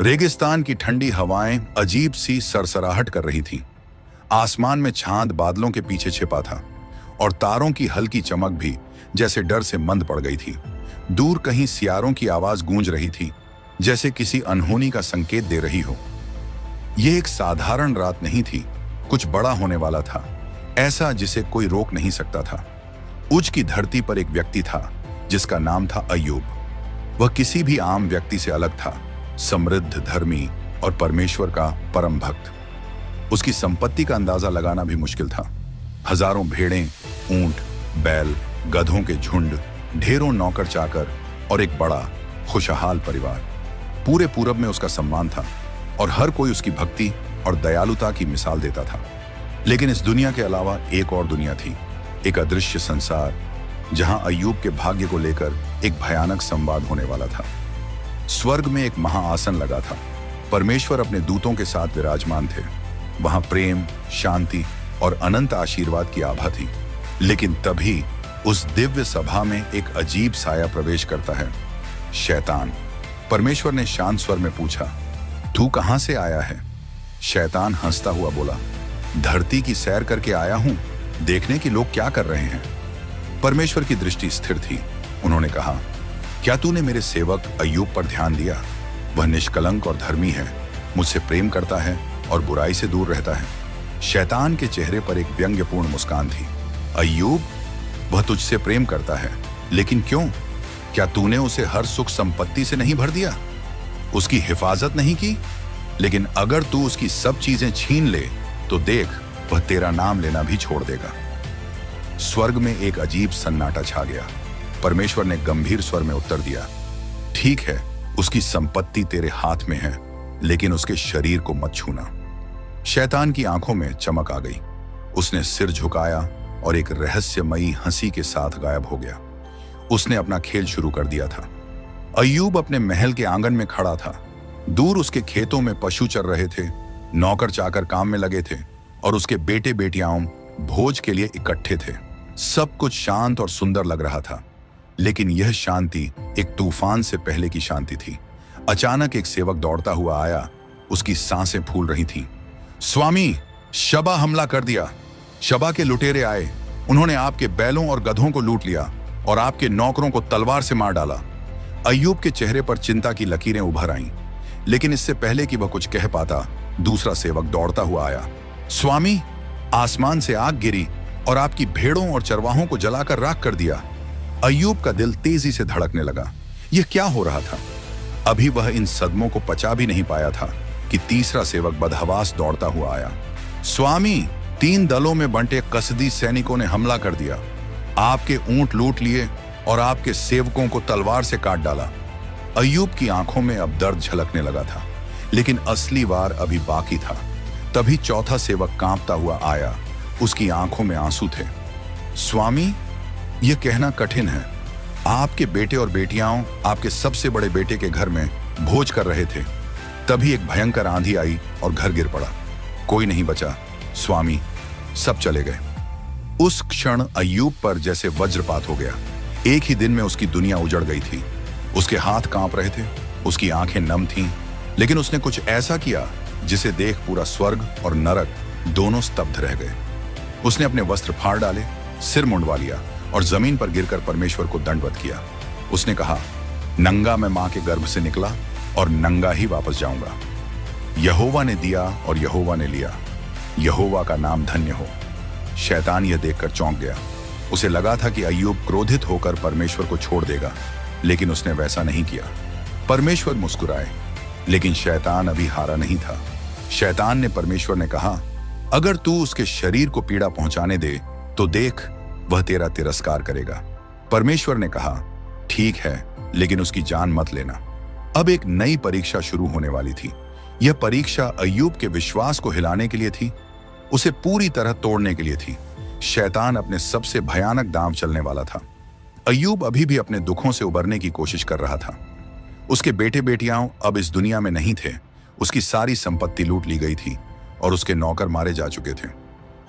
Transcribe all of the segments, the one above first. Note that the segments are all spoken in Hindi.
रेगिस्तान की ठंडी हवाएं अजीब सी सरसराहट कर रही थीं। आसमान में चांद बादलों के पीछे छिपा था और तारों की हल्की चमक भी जैसे डर से मंद पड़ गई थी। दूर कहीं सियारों की आवाज गूंज रही थी, जैसे किसी अनहोनी का संकेत दे रही हो। यह एक साधारण रात नहीं थी, कुछ बड़ा होने वाला था, ऐसा जिसे कोई रोक नहीं सकता था। उज की धरती पर एक व्यक्ति था जिसका नाम था अय्यूब। वह किसी भी आम व्यक्ति से अलग था, समृद्ध, धर्मी और परमेश्वर का परम भक्त। उसकी संपत्ति का अंदाजा लगाना भी मुश्किल था। हजारों भेड़ें, ऊंट, बैल, गधों के झुंड, ढेरों नौकर चाकर और एक बड़ा खुशहाल परिवार। पूरे पूरब में उसका सम्मान था और हर कोई उसकी भक्ति और दयालुता की मिसाल देता था। लेकिन इस दुनिया के अलावा एक और दुनिया थी, एक अदृश्य संसार, जहां अय्यूब के भाग्य को लेकर एक भयानक संवाद होने वाला था। स्वर्ग में एक महाआसन लगा था। परमेश्वर अपने दूतों के साथ विराजमान थे। वहां प्रेम, शांति और अनंत आशीर्वाद की आभा थी। लेकिन तभी उस दिव्य सभा में एक अजीब साया प्रवेश करता है, शैतान। परमेश्वर ने शांत स्वर में पूछा, तू कहां से आया है? शैतान हंसता हुआ बोला, धरती की सैर करके आया हूं, देखने कि लोग क्या कर रहे हैं। परमेश्वर की दृष्टि स्थिर थी। उन्होंने कहा, क्या तूने मेरे सेवक अय्यूब पर ध्यान दिया? वह निष्कलंक और धर्मी है, मुझसे प्रेम करता है और बुराई से दूर रहता है। शैतान के चेहरे पर एक व्यंग्यपूर्ण मुस्कान थी। अय्यूब, वह तुझसे प्रेम करता है, लेकिन क्यों? क्या तूने उसे हर सुख संपत्ति से नहीं भर दिया? उसकी हिफाजत नहीं की? लेकिन अगर तू उसकी सब चीजें छीन ले तो देख, वह तेरा नाम लेना भी छोड़ देगा। स्वर्ग में एक अजीब सन्नाटा छा गया। परमेश्वर ने गंभीर स्वर में उत्तर दिया, ठीक है, उसकी संपत्ति तेरे हाथ में है, लेकिन उसके शरीर को मत छूना। शैतान की आंखों में चमक आ गई। उसने सिर झुकाया और एक रहस्यमयी हंसी के साथ गायब हो गया। उसने अपना खेल शुरू कर दिया था। अय्यूब अपने महल के आंगन में खड़ा था। दूर उसके खेतों में पशु चर रहे थे, नौकर चाकर काम में लगे थे और उसके बेटे बेटियां भोज के लिए इकट्ठे थे। सब कुछ शांत और सुंदर लग रहा था। लेकिन यह शांति एक तूफान से पहले की शांति थी। अचानक एक सेवक दौड़ता हुआ आया। उसकी सांसें फूल रही थीं। स्वामी, शबा हमला कर दिया। शबा के लुटेरे आए। उन्होंने आपके बैलों और गधों को लूट लिया और आपके नौकरों को तलवार से मार डाला। अय्यूब के चेहरे पर चिंता की लकीरें उभर आईं। लेकिन इससे पहले कि वह कुछ कह पाता, दूसरा सेवक दौड़ता हुआ आया। स्वामी, आसमान से आग गिरी और आपकी भेड़ों और चरवाहों को जलाकर राख कर दिया। अय्यूब का दिल तेजी से धड़कने लगा। यह क्या हो रहा था? अभी वह इन सदमों को पचा भी नहीं पाया था कि तीसरा सेवक बदहवास दौड़ता हुआ आया। स्वामी, 3 दलों में बंटे कसदी सैनिकों ने हमला कर दिया। आपके ऊंट लूट लिए और आपके सेवकों को तलवार से काट डाला। अय्यूब की आंखों में अब दर्द झलकने लगा था, लेकिन असली वार अभी बाकी था। तभी चौथा सेवक कांपता हुआ आया। उसकी आंखों में आंसू थे। स्वामी, यह कहना कठिन है, आपके बेटे और बेटियां आपके सबसे बड़े बेटे के घर में भोज कर रहे थे। तभी एक भयंकर आंधी आई और घर गिर पड़ा। कोई नहीं बचा स्वामी, सब चले गए। उस क्षण अय्यूब पर जैसे वज्रपात हो गया। एक ही दिन में उसकी दुनिया उजड़ गई थी। उसके हाथ कांप रहे थे, उसकी आंखें नम थीं, लेकिन उसने कुछ ऐसा किया जिसे देख पूरा स्वर्ग और नरक दोनों स्तब्ध रह गए। उसने अपने वस्त्र फाड़ डाले, सिर मुंडवा लिया और जमीन पर गिरकर परमेश्वर को दंडवत किया। उसने कहा, नंगा मैं मां के गर्भ से निकला और नंगा ही वापस जाऊंगा। यहोवा ने दिया और यहोवा ने लिया, यहोवा का नाम धन्य हो। शैतान यह देखकर चौंक गया। उसे लगा था कि अय्यूब क्रोधित होकर परमेश्वर को छोड़ देगा, लेकिन उसने वैसा नहीं किया। परमेश्वर मुस्कुराए, लेकिन शैतान अभी हारा नहीं था। शैतान ने परमेश्वर ने कहा, अगर तू उसके शरीर को पीड़ा पहुंचाने दे तो देख, वह तेरा तिरस्कार करेगा। परमेश्वर ने कहा, ठीक है, लेकिन उसकी जान मत लेना। अब एक नई परीक्षा शुरू होने वाली थी। यह परीक्षा अय्यूब के विश्वास को हिलाने के लिए थी, उसे पूरी तरह तोड़ने के लिए थी। शैतान अपने सबसे भयानक दांव चलने वाला था। अय्यूब अभी भी अपने दुखों से उबरने की कोशिश कर रहा था। उसके बेटे बेटियां अब इस दुनिया में नहीं थे। उसकी सारी संपत्ति लूट ली गई थी और उसके नौकर मारे जा चुके थे।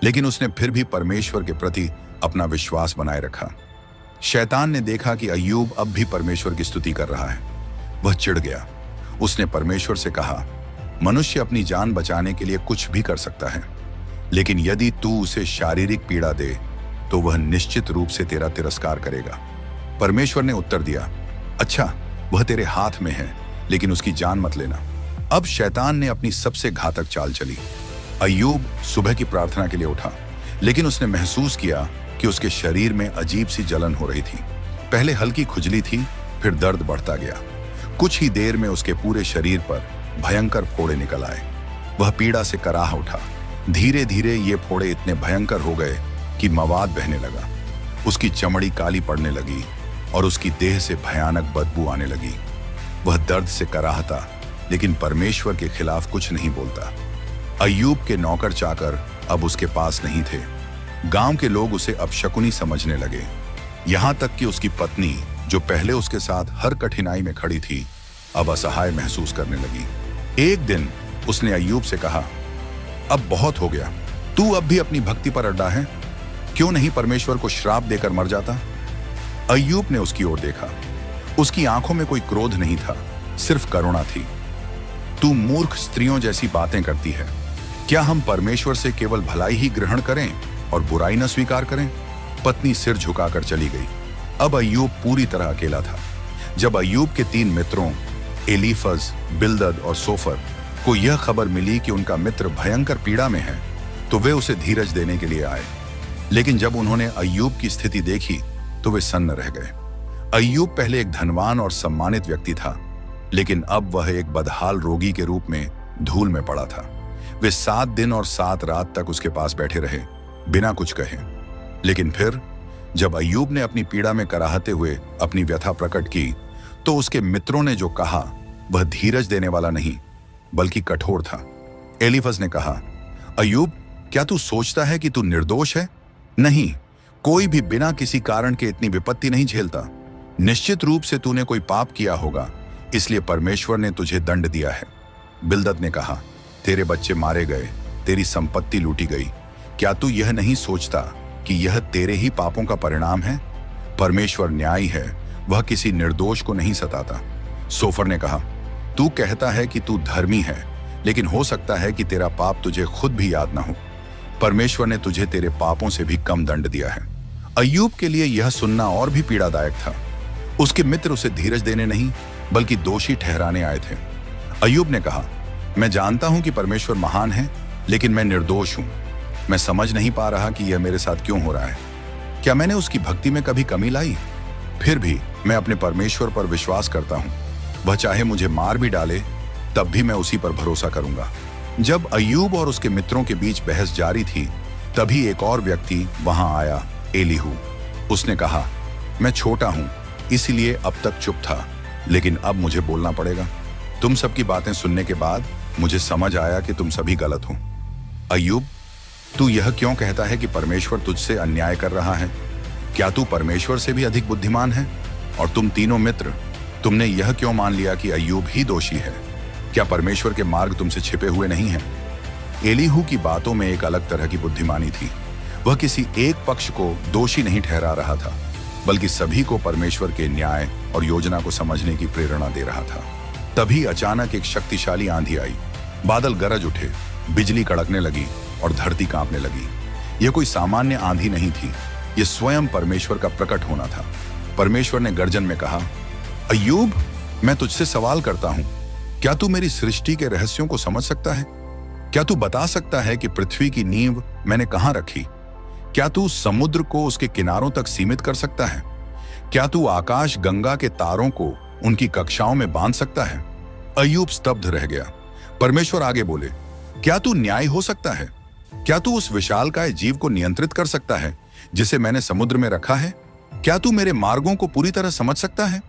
लेकिन उसने फिर भी परमेश्वर के प्रति अपना विश्वास बनाए रखा। शैतान ने देखा कि अय्यूब अब भी परमेश्वर की स्तुति कर रहा है। वह चिढ़ गया। उसने परमेश्वर से कहा, मनुष्य अपनी जान बचाने के लिए कुछ भी कर सकता है, लेकिन यदि तू उसे शारीरिक पीड़ा दे तो वह निश्चित रूप से तेरा तिरस्कार करेगा। परमेश्वर ने उत्तर दिया, अच्छा, वह तेरे हाथ में है, लेकिन उसकी जान मत लेना। अब शैतान ने अपनी सबसे घातक चाल चली। अय्यूब सुबह की प्रार्थना के लिए उठा, लेकिन उसने महसूस किया कि उसके शरीर में अजीब सी जलन हो रही थी। पहले हल्की खुजली थी, फिर दर्द बढ़ता गया। कुछ ही देर में उसके पूरे शरीर पर भयंकर फोड़े निकल आए। वह पीड़ा से कराह उठा। धीरे धीरे ये फोड़े इतने भयंकर हो गए कि मवाद बहने लगा। उसकी चमड़ी काली पड़ने लगी और उसकी देह से भयानक बदबू आने लगी। वह दर्द से कराहता, लेकिन परमेश्वर के खिलाफ कुछ नहीं बोलता। अय्यूब के नौकर चाकर अब उसके पास नहीं थे। गांव के लोग उसे अपशकुनी समझने लगे, यहां तक कि उसकी पत्नी, जो पहले उसके साथ हर कठिनाई में खड़ी थी, अब असहाय महसूस करने लगी। एक दिन उसने अय्यूब से कहा, अब बहुत हो गया, तू अब भी अपनी भक्ति पर अड्डा है, क्यों नहीं परमेश्वर को श्राप देकर मर जाता? अय्यूब ने उसकी ओर देखा। उसकी आंखों में कोई क्रोध नहीं था, सिर्फ करुणा थी। तू मूर्ख स्त्रियों जैसी बातें करती है। क्या हम परमेश्वर से केवल भलाई ही ग्रहण करें और बुराई न स्वीकार करें? पत्नी सिर झुकाकर चली गई। अब अय्यूब पूरी तरह अकेला था। जब अय्यूब के 3 मित्रों एलीफज, बिल्दद और सोफर को यह खबर मिली कि उनका मित्र भयंकर पीड़ा में है, तो वे उसे धीरज देने के लिए आए। लेकिन जब उन्होंने अय्यूब की स्थिति देखी तो वे सन्न रह गए। अय्यूब पहले एक धनवान और सम्मानित व्यक्ति था, लेकिन अब वह एक बदहाल रोगी के रूप में धूल में पड़ा था। वे 7 दिन और 7 रात तक उसके पास बैठे रहे, बिना कुछ कहे। लेकिन फिर जब अय्यूब ने अपनी पीड़ा में कराहते हुए अपनी व्यथा प्रकट की, तो उसके मित्रों ने जो कहा वह धीरज देने वाला नहीं, बल्कि कठोर था। एलीफज ने कहा, अय्यूब, क्या तू सोचता है कि तू निर्दोष है? नहीं, कोई भी बिना किसी कारण के इतनी विपत्ति नहीं झेलता। निश्चित रूप से तूने कोई पाप किया होगा, इसलिए परमेश्वर ने तुझे दंड दिया है। बिल्दद ने कहा, तेरे बच्चे मारे गए, तेरी संपत्ति लूटी गई। क्या तू यह नहीं सोचता कि यह तेरे ही पापों का परिणाम है? परमेश्वर न्यायी है, वह किसी निर्दोष को नहीं सताता। सोफर ने कहा, तू कहता है कि तू धर्मी है, लेकिन हो सकता है कि तेरा पाप तुझे खुद भी याद ना हो। परमेश्वर ने तुझे तेरे पापों से भी कम दंड दिया है। अय्यूब के लिए यह सुनना और भी पीड़ादायक था। उसके मित्र उसे धीरज देने नहीं, बल्कि दोषी ठहराने आए थे। अय्यूब ने कहा, मैं जानता हूं कि परमेश्वर महान है, लेकिन मैं निर्दोष हूं। मैं समझ नहीं पा रहा कि यह मेरे साथ क्यों हो रहा है। क्या मैंने उसकी भक्ति में कभी कमी लाई? फिर भी मैं अपने परमेश्वर पर विश्वास करता हूं। वह चाहे मुझे मार भी डाले, तब भी मैं उसी पर भरोसा करूंगा। जब अय्यूब और उसके मित्रों के बीच बहस जारी थी, तभी एक और व्यक्ति वहां आया, एलीहू। उसने कहा, मैं छोटा हूं, इसलिए अब तक चुप था, लेकिन अब मुझे बोलना पड़ेगा। तुम सबकी बातें सुनने के बाद मुझे समझ आया कि तुम सभी गलत हो। अय्यूब, तू यह क्यों कहता है कि परमेश्वर तुझसे अन्याय कर रहा है? क्या तू परमेश्वर से भी अधिक बुद्धिमान है? और तुम तीनों मित्र, तुमने यह क्यों मान लिया कि अय्यूब ही दोषी है? क्या परमेश्वर के मार्ग तुमसे छिपे हुए नहीं हैं? एलीहू की बातों में एक अलग तरह की बुद्धिमानी थी। वह किसी एक पक्ष को दोषी नहीं ठहरा रहा था, बल्कि सभी को परमेश्वर के न्याय और योजना को समझने की प्रेरणा दे रहा था। तभी अचानक एक शक्तिशाली आंधी आई। बादल गरज उठे, बिजली कड़कने लगी और धरती कांपने लगी। यह कोई सामान्य आंधी नहीं थी, यह स्वयं परमेश्वर का प्रकट होना था। परमेश्वर ने गर्जन में कहा, अय्यूब, मैं तुझसे सवाल करता हूं, क्या तू मेरी सृष्टि के रहस्यों को समझ सकता है? क्या तू बता सकता है कि पृथ्वी की नींव मैंने कहां रखी? क्या तू समुद्र को उसके किनारों तक सीमित कर सकता है? क्या तू आकाश गंगा के तारों को उनकी कक्षाओं में बांध सकता है? अय्यूब स्तब्ध रह गया। परमेश्वर आगे बोले, क्या तू न्यायी हो सकता है? क्या तू उस विशालकाय जीव को नियंत्रित कर सकता है जिसे मैंने समुद्र में रखा है? क्या तू मेरे मार्गों को पूरी तरह समझ सकता है?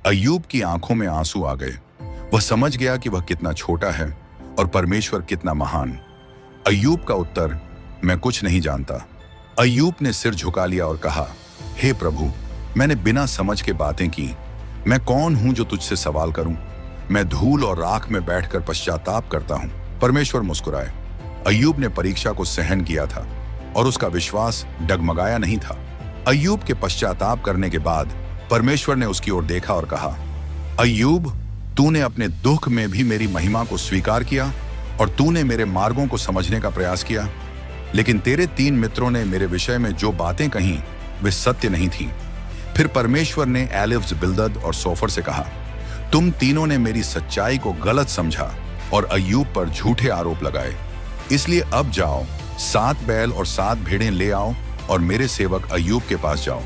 अय्यूब की आंखों में आंसू आ गए। वह समझ गया कि वह कितना छोटा है और परमेश्वर कितना महान। अय्यूब का उत्तर, मैं कुछ नहीं जानता। अय्यूब ने सिर झुका लिया और कहा, हे प्रभु, मैंने बिना समझ के बातें की। मैं कौन हूं जो तुझसे सवाल करूं? मैं धूल और राख में बैठकर पश्चाताप करता हूं। परमेश्वर मुस्कुराए। अय्यूब ने परीक्षा को सहन किया था और उसका विश्वास डगमगाया नहीं था। अय्यूब के पश्चाताप करने के बाद परमेश्वर ने उसकी ओर देखा और कहा, अय्यूब, तूने अपने दुख में भी मेरी महिमा को स्वीकार किया और तूने मेरे मार्गों को समझने का प्रयास किया। लेकिन तेरे 3 मित्रों ने मेरे विषय में जो बातें कहीं वे सत्य नहीं थीं। फिर परमेश्वर ने एलिफ्ज, बिल्दद और सोफर से कहा, तुम तीनों ने मेरी सच्चाई को गलत समझा और अय्यूब पर झूठे आरोप लगाए। इसलिए अब जाओ, 7 बैल और 7 भेड़ें ले आओ और मेरे सेवक अय्यूब के पास जाओ।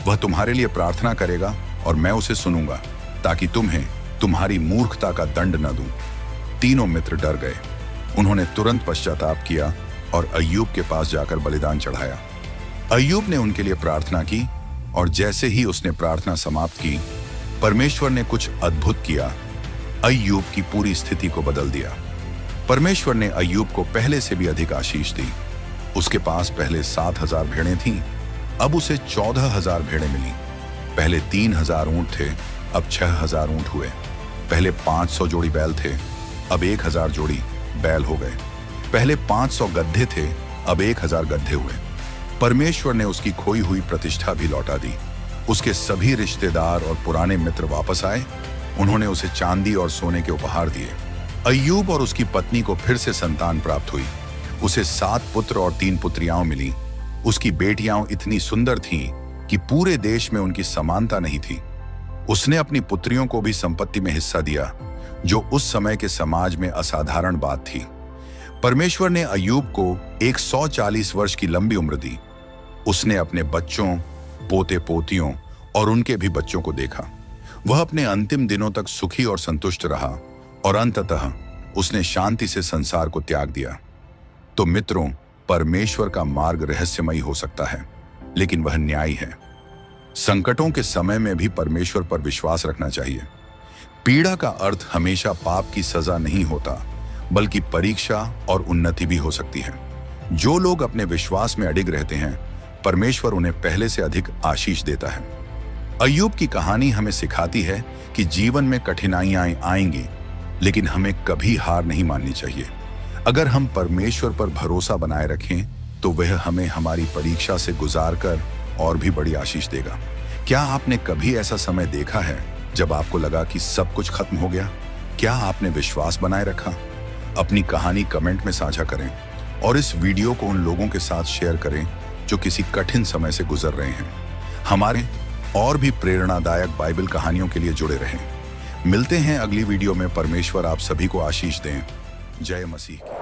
वह तुम्हारे लिए प्रार्थना करेगा और मैं उसे सुनूंगा, ताकि तुम्हें तुम्हारी मूर्खता का दंड न दूं। तीनों मित्र डर गए। उन्होंने तुरंत पश्चाताप किया और अय्यूब के पास जाकर बलिदान चढ़ाया। अय्यूब ने उनके लिए प्रार्थना की और जैसे ही उसने प्रार्थना समाप्त की, परमेश्वर ने कुछ अद्भुत किया। अय्यूब की पूरी स्थिति को बदल दिया। परमेश्वर ने अय्यूब को पहले से भी अधिक आशीष दी। उसके पास पहले 7,000 भेड़ें थीं, अब उसे 14,000 भेड़ें मिली। पहले 3,000 ऊंट थे, अब 6,000 ऊंट हुए। पहले 500 जोड़ी बैल थे, अब 1,000 जोड़ी बैल हो गए। पहले 500 गड्ढे थे, अब 1,000 गड्ढे हुए। परमेश्वर ने उसकी खोई हुई प्रतिष्ठा भी लौटा दी। उसके सभी रिश्तेदार और पुराने मित्र वापस आए। उन्होंने उसे चांदी और सोने के उपहार दिए। अय्यूब और उसकी पत्नी को फिर से संतान प्राप्त हुई। उसे 7 पुत्र और 3 पुत्रियां मिली। उसकी बेटियां इतनी सुंदर थीं कि पूरे देश में उनकी समानता नहीं थी। उसने अपनी पुत्रियों को भी संपत्ति में हिस्सा दिया, जो उस समय के समाज में असाधारण बात थी। परमेश्वर ने अय्यूब को 140 वर्ष की लंबी उम्र दी। उसने अपने बच्चों, पोते पोतियों और उनके भी बच्चों को देखा। वह अपने अंतिम दिनों तक सुखी और संतुष्ट रहा और अंततः उसने शांति से संसार को त्याग दिया। तो मित्रों, परमेश्वर का मार्ग रहस्यमयी हो सकता है, लेकिन वह न्यायी है। संकटों के समय में भी परमेश्वर पर विश्वास रखना चाहिए। पीड़ा का अर्थ हमेशा पाप की सजा नहीं होता, बल्कि परीक्षा और उन्नति भी हो सकती है। जो लोग अपने विश्वास में अडिग रहते हैं, परमेश्वर उन्हें पहले से अधिक आशीष देता है। अय्यूब की कहानी हमें सिखाती है कि जीवन में कठिनाइयां आएंगी, लेकिन हमें कभी हार नहीं माननी चाहिए। अगर हम परमेश्वर पर भरोसा बनाए रखें, तो वह हमें हमारी परीक्षा से गुजारकर और भी बड़ी आशीष देगा। क्या आपने कभी ऐसा समय देखा है जब आपको लगा कि सब कुछ खत्म हो गया? क्या आपने विश्वास बनाए रखा? अपनी कहानी कमेंट में साझा करें और इस वीडियो को उन लोगों के साथ शेयर करें जो किसी कठिन समय से गुजर रहे हैं। हमारे और भी प्रेरणादायक बाइबल कहानियों के लिए जुड़े रहें। मिलते हैं अगली वीडियो में। परमेश्वर आप सभी को आशीष दें। जय मसीह की।